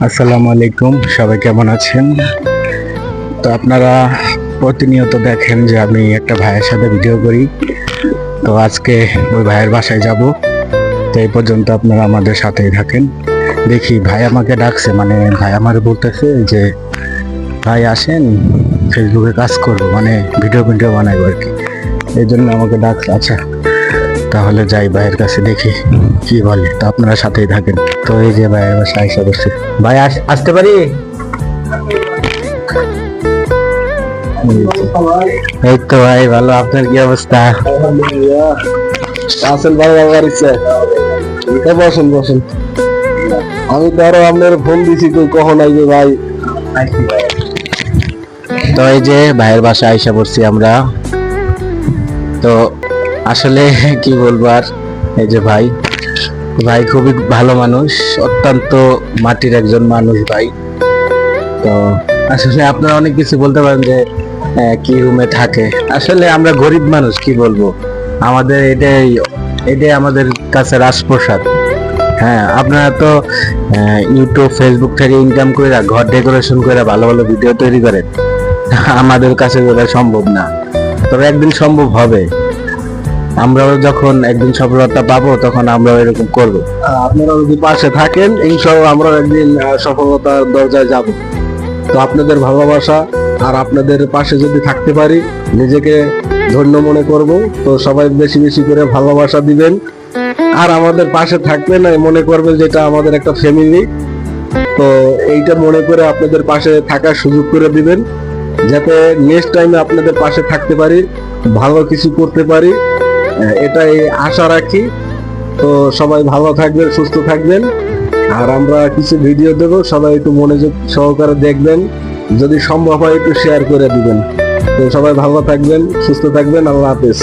আসসালামু আলাইকুম, সবাই কেমন আছেন? তো আপনারা প্রতিনিয়ত দেখেন যে আমি একটা ভাইয়ের সাথে ভিডিও করি। তো আজকে ওই ভাইয়ের বাসায় যাব। তো এই পর্যন্ত আপনারা আমাদের সাথেই থাকেন। দেখি ভাই আমাকে ডাকছে, মানে ভাই আমার বলতেছে যে ভাই আসেন ফেসবুকে কাজ করবো, মানে ভিডিও ভিডিও বানাইবো আর কি। এই জন্য আমাকে ডাকছে। আচ্ছা তাহলে যাই ভাইয়ের কাছে, দেখি কি বলে। তো আপনারা সাথেই থাকেন। তো এই যে ভাইয়ের বাসায় এসে বসছে। ভাই আসতে পারি? এই তো ভাই ভালো, আপনার কি অবস্থা? আছেন ভাই? আমার ইচ্ছে বসেন বসেন। আমি তো আরো আপনার ফোন দিছি, তুই কখন আইবে ভাই? তো এই যে ভাইয়ের বাসায় আইসা পড়ছি আমরা। তো আসলে কি বলবো আর, এই যে ভাই ভাই খুবই ভালো মানুষ, অত্যন্ত মাটির একজন মানুষ ভাই। তো আসলে আপনারা অনেক কিছু বলতে পারেন যে কি রুমে থাকে। আসলে আমরা গরিব মানুষ, কি বলবো, আমাদের এটাই আমাদের কাছে রাজপ্রসাদ। হ্যাঁ, আপনারা তো ইউটিউব ফেসবুক থেকে ইনকাম করে ঘর ডেকোরেশন করে ভালো ভালো ভিডিও তৈরি করেন। আমাদের কাছে ওটা সম্ভব না, তবে একদিন সম্ভব হবে। আমরাও যখন একদিন সফলতা পাবো তখন আমরাও এরকম করবো। আপনারা যদি পাশে থাকেন ইনশাআল্লাহ আমরা একদিন সফলতার দরজায় যাব। তো আপনাদের ভালোবাসা আর আপনাদের পাশে যদি থাকতে পারি নিজেকে ধন্য মনে করব। তো সবাই বেশি বেশি করে ভালোবাসা দিবেন, আর আমাদের পাশে থাকবেন, মনে করবেন যেটা আমাদের একটা ফ্যামিলি। তো এইটা মনে করে আপনাদের পাশে থাকার সুযোগ করে দিবেন, যাতে নেক্সট টাইমে আপনাদের পাশে থাকতে পারি, ভালো কিছু করতে পারি, এটাই আশা রাখি। তো সবাই ভালো থাকবেন, সুস্থ থাকবেন। আর আমরা কিছু ভিডিও দেব, সবাই একটু মনোযোগ সহকারে দেখবেন, যদি সম্ভব হয় একটু শেয়ার করে দিবেন। তো সবাই ভালো থাকবেন, সুস্থ থাকবেন। আল্লাহ হাফেজ।